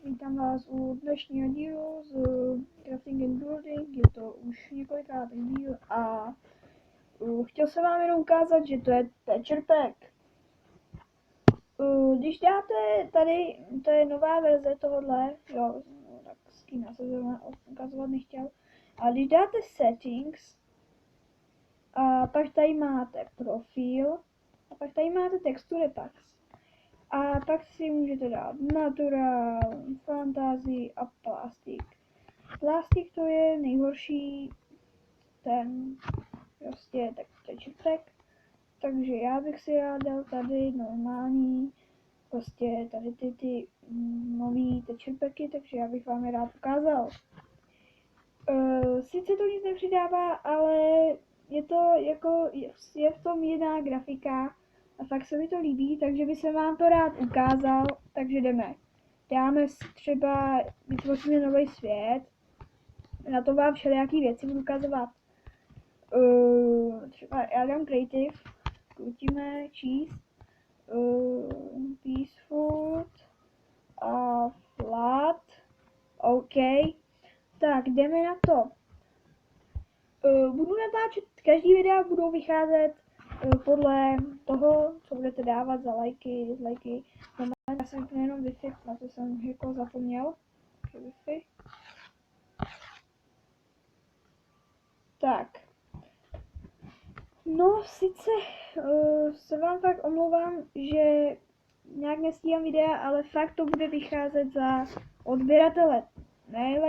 Vítám vás u dnešního dílu z Crafting and Building, je to už několikátý díl a chtěl jsem vám jenom ukázat, že to je texture pack. Když dáte tady, to je nová verze tohohle, jo, tak skina se zrovna ukazovat nechtěl, a když dáte settings, a pak tady máte profil, a pak tady máte texture packs. A pak si můžete dát natural, fantasy a plastik. Plastik to je nejhorší ten prostě texture pack. Takže já bych si rád dal tady normální, prostě tady ty nový texture packy, takže já bych vám je rád ukázal. Sice to nic nepřidává, ale je to jako, je v tom jiná grafika. A fakt se mi to líbí, takže bych se vám to rád ukázal, takže jdeme. Dáme třeba, vytvoříme nový svět, na to vám všelijaký věci budu ukazovat. Třeba já dám creative, krutíme, číst, peaceful a flat, OK. Tak jdeme na to. Budu natáčet, každý videa budou vycházet podle toho, co budete dávat za lajky, dislajky. Já jsem to jenom Wi-Fi, na to jsem jako zapomněl. Wi-Fi. Tak. No, sice se vám fakt omlouvám, že nějak nestíhám videa, ale fakt to bude vycházet za odběratele. Ne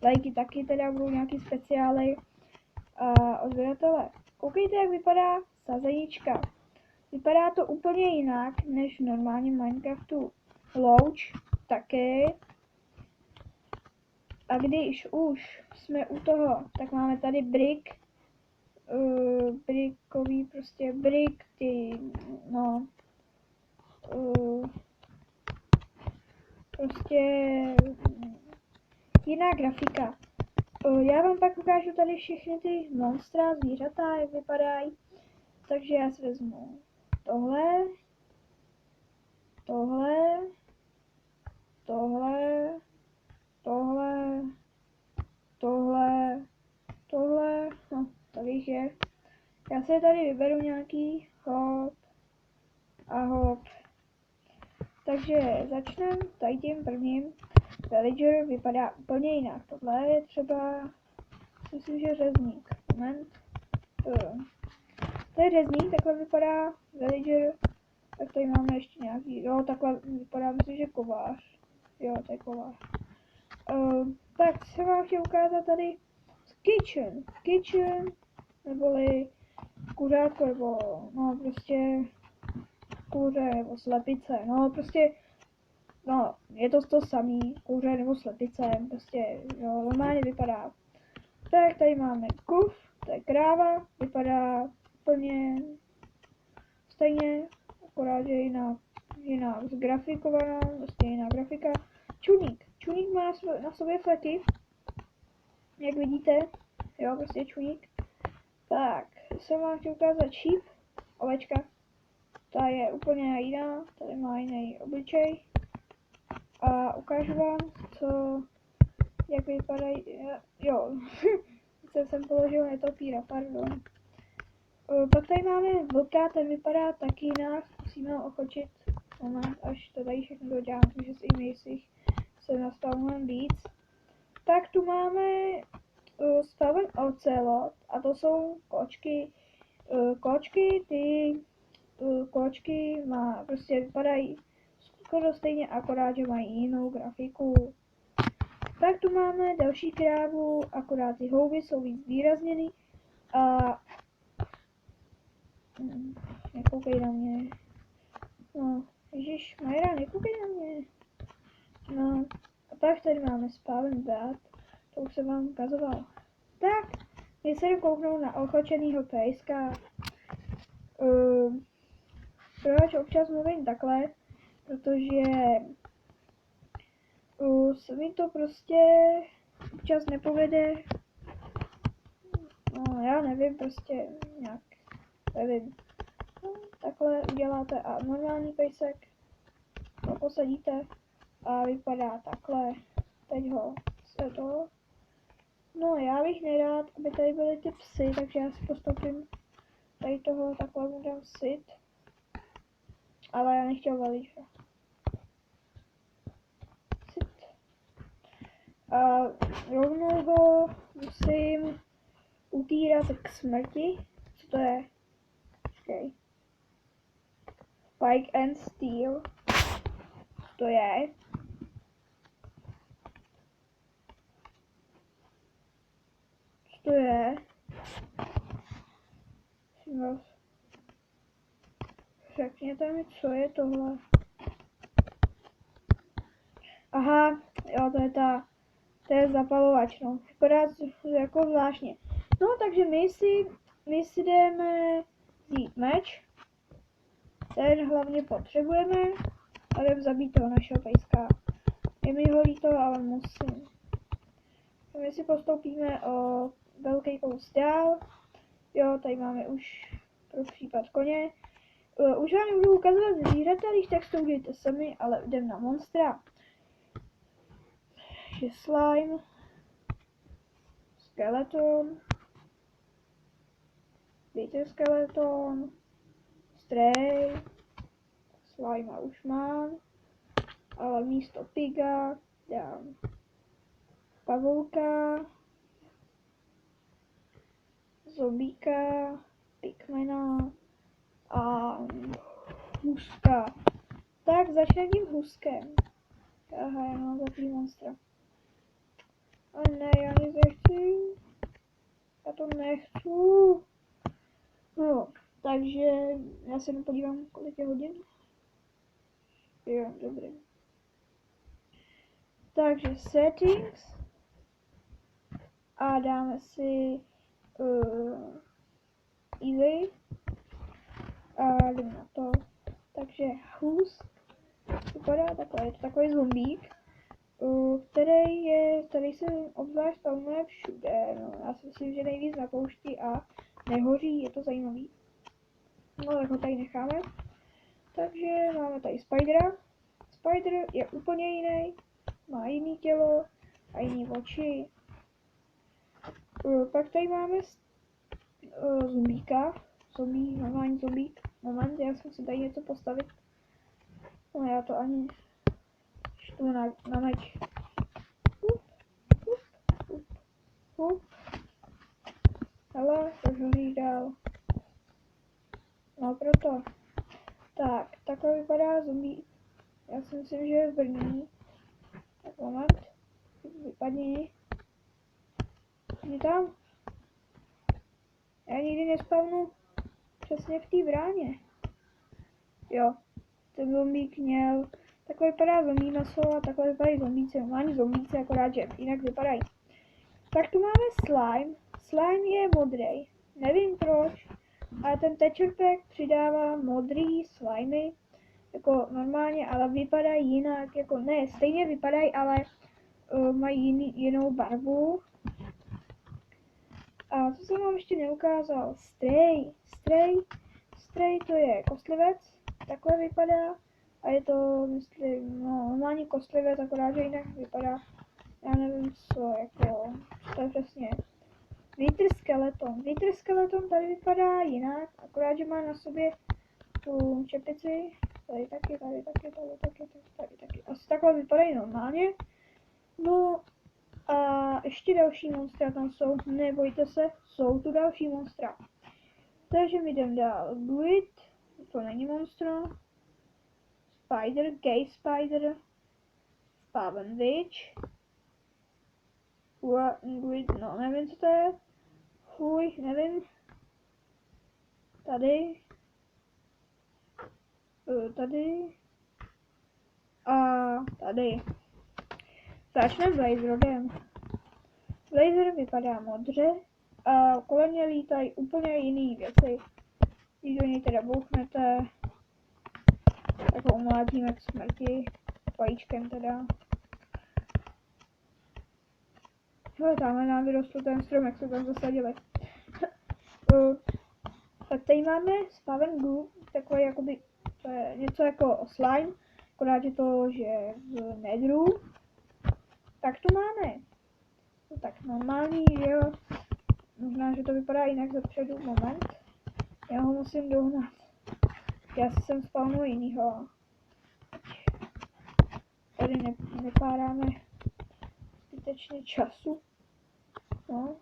lajky taky teda budou nějaký speciály a odběratele. Koukejte, jak vypadá sazenička. Vypadá to úplně jinak než v normálním Minecraftu. Louč také. A když už jsme u toho, tak máme tady brick. Brickový prostě brick, ty no. Prostě jiná grafika. Já vám pak ukážu tady všechny ty monstra, zvířata, jak vypadají. Takže já si vezmu tohle, tohle, tohle, tohle, tohle, tohle, no, tady jich je. Já si tady vyberu nějaký hop a hop. Takže začneme tady tím prvním. Villager vypadá úplně jinak. Tohle je třeba, myslím, že řezník. Moment. To je řezník, takhle vypadá villager. Tak tady máme ještě nějaký, jo, takhle vypadá, myslím, že kovář. Jo, to je kovář. Tak se vám chtěl ukázat tady kitchen, neboli kuřátko, nebo no prostě kuře, nebo slepice, no prostě, no, je to samý, kuře nebo slepice, prostě, jo, normálně vypadá. Tak tady máme kuf, to je kráva, vypadá úplně stejně, akorát, že jiná zgrafikovaná, prostě jiná grafika. Čuník má na sobě fleky, jak vidíte, jo, prostě čuník. Tak, jsem vám chtěl ukázat sheep, ovečka. Ta je úplně jiná, tady má jiný obličej. A ukážu vám, jak vypadají, jo, jsem položil netopíra, pardon. Pak tady máme vlka, ten vypadá taky jinak, musíme ho ochočit, moment, až to tady všechno dodělám, protože si jim jistých se nastal mnohem víc. Tak tu máme Spaven Ocelot, a to jsou kočky. Kočky prostě vypadají skoro stejně, akorát, že mají jinou grafiku. Tak tu máme další krávu, akorát ty houby jsou víc výrazněny a nekoukej na mě. No, ježiš, Majra, nekoukej na mě. No, a pak tady máme Spaven Bat, to už jsem vám ukazoval. Tak, my se kouknout na ochočenýho pejska. Proč občas mluvím takhle? Protože se mi to prostě občas nepovede. No, já nevím, prostě nějak, nevím. No, takhle uděláte a normální pejsek to posadíte a vypadá takhle. Teď ho se to. No já bych nerád, aby tady byly ty psy, takže já si postoupím tady toho, takhle mu dám sit. Ale já nechtěl veliče. Sit. A rovnou ho musím utírat k smrti. Co to je? Okay. Spike and Steel. To je. Co to je? Řekněte mi, co je tohle. Aha, jo, to je zapalovač, no. Vypadá jako zvláštně. No, takže my si jdeme vzít meč. Ten hlavně potřebujeme. A jdeme zabít toho našeho pejska. Je mi ho líto, ale musím. A my si postoupíme o velký kus dál. Jo, tady máme už pro případ koně. Už vám nebudu ukazovat zvířata, když tak to udějte sami, ale jdem na monstra. Je slime, skeleton, Wither skeleton, stray, slime už mám, ale místo piga dám pavouka, zombíka, pigmana a huska. Tak začneme tím huskem. Aha, já mám zlatý monstra. A ne, já nic nechci. Já to nechci. No, takže já se jenom podívám, kolik je hodin. Jo, dobrý. Takže settings. A dáme si easy. A jdeme na to. Takže hus vypadá takhle, je to takový zombík, který se obzvlášť spawnuje všude. No, já si myslím, že nejvíc na poušti a nehoří, je to zajímavý. No, tak ho tady necháme. Takže máme tady Spidera. Spider je úplně jiný, má jiný tělo a jiný oči. Pak tady máme zombíka. Normální zombík. Moment, já jsem si tady něco postavit. No, já to ani štu na meč. Hele, už hoří dál. No proto. Tak, takhle vypadá zombík. Já si myslím, že je v Brně. Tak moment. Vypadni. Jdi tam. Já nikdy nespavnu přesně v té bráně. Jo, ten zombík měl. Takhle vypadá zombí maso a takhle vypadají zombíci. Normální zombíci, akorát že jinak vypadají. Tak tu máme slime. Slime je modrý. Nevím proč, ale ten texture pack přidává modrý slimy. Jako normálně, ale vypadají jinak. Jako ne, stejně vypadají, ale mají jinou barvu. A co jsem vám ještě neukázal? Stray to je kostlivec. Takhle vypadá. A je to, myslím, no, normální kostlivec, akorát že jinak vypadá. Já nevím co, jako, to je přesně. Wither skeleton tady vypadá jinak, akorát že má na sobě tu čepici. Tady taky. Asi takhle vypadají normálně. No a ještě další monstra tam jsou, nebojte se, jsou tu další monstra. Takže mi jdem dál. Grid, to není monstro. Spider, Gay Spider. Spaven Witch. Grid, no nevím co to je. Fuj, nevím. Tady. A tady. Začneme Blazerodem. Blazer vypadá modře a kolem něj lítají úplně jiný věci. Když do něj teda bouchnete, tak ho umlátíme k smrti. Vajíčkem teda. Hele, tamhle nám vyrostl ten strom, jak se tam zasadili. Tak tady máme Spaven Goo, takový jakoby, to je něco jako slime, Akorát je to, že v Nedru, tak to máme. No tak normální, že jo. Možná, že to vypadá jinak zepředu, moment. Já ho musím dohnat. Já jsem spawnul jinýho. Tady nepáráme zbytečně času. No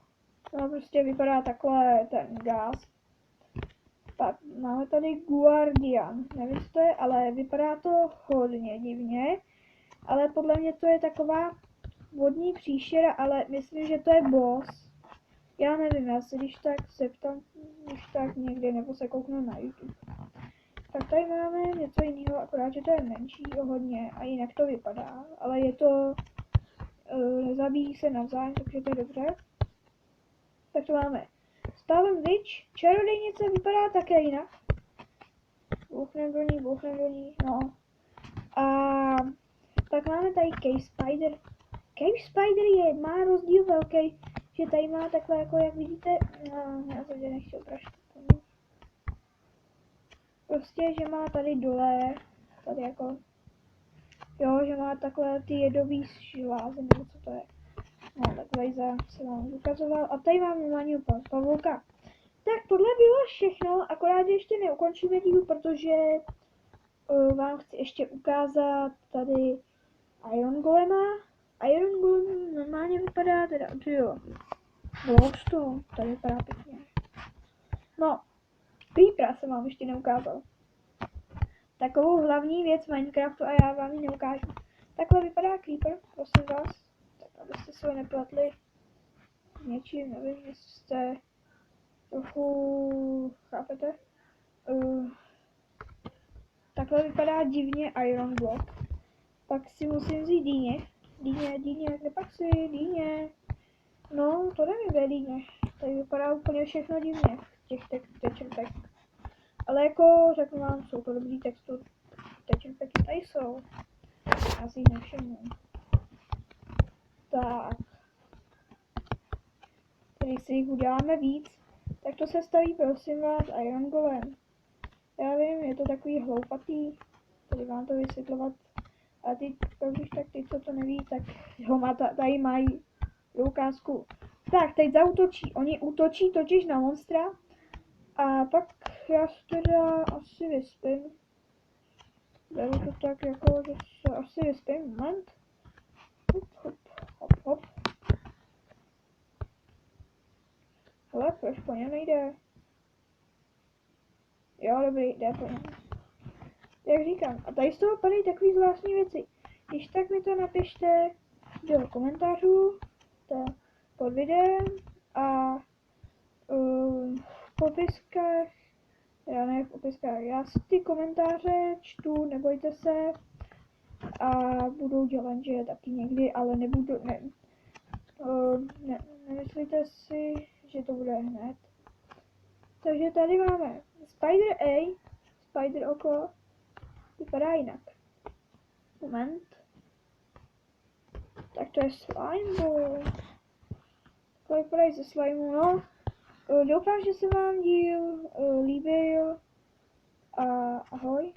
prostě vypadá takhle ten gás. Pak máme tady Guardian. Nevím, co to je, ale vypadá to hodně divně. Ale podle mě to je taková vodní příšera, ale myslím, že to je boss. Já nevím, já se když tak zeptám, když tak někdy, nebo se kouknu na YouTube. Tak tady máme něco jiného, akorát, že to je menší o hodně a jinak to vypadá. Ale je to, nezabíjí se navzájem, takže to je dobře. Tak to máme Stolen Witch, čarodějnice vypadá také jinak. Bouchnem do ní, no. A tak máme tady Cave Spider. Cave Spider má rozdíl velký, že tady má takhle jako jak vidíte, no, já se tě nechci oprašit. Prostě, že má tady dole, tady jako, jo, že má takhle ty jedový žlázy, nebo co to je. No, takhle se vám ukazoval. A tady mám normálního pavouka. Tak tohle bylo všechno, akorát ještě neukončíme díl, protože vám chci ještě ukázat tady Iron Golema. Iron Golem normálně vypadá teda, jo, to tady vypadá pěkně. No, Creepera jsem vám ještě neukázal. Takovou hlavní věc Minecraftu a já vám ji neukážu. Takhle vypadá Creeper, prosím vás, tak abyste se ho nepletli s něčím, nevím, jestli jste trochu, chápete? Takhle vypadá divně Iron Block. Pak si musím vzít dýně, kde pak si dýně? No, to nevím, kde je dýně. Tady vypadá úplně všechno divně, těch texturpek. Ale jako řeknu vám, jsou to dobrý texturpeky, tady jsou. Já si jich nevšimnu. Tak. Tady si jich uděláme víc. Tak to se staví, prosím vás, Iron Golem. Já vím, je to takový hloupatý, tady vám to vysvětlovat. A ty, když tak ty, co to neví, tak ho má tady mají ukázku. Tak, teď zaútočí. Oni útočí totiž na monstra. A pak já se teda asi vyspím. Beru to tak jako, že se asi vyspím. Moment. Hop. Hele, proč po něm nejde? Jo, dobrý, jde po něm. Jak říkám, a tady z toho padají takový zvláštní věci. Když tak mi to napište do komentářů pod videem a v popiskách, já si ty komentáře čtu, nebojte se a budu dělat, že taky někdy, ale nebudu, nemyslíte si, že to bude hned. Takže tady máme Spider A, Spider oko, vypadá jinak. Moment. Tak to je slime ball. To vypadají ze slimeu, no. Doufám, že se vám díl líbil a ahoj.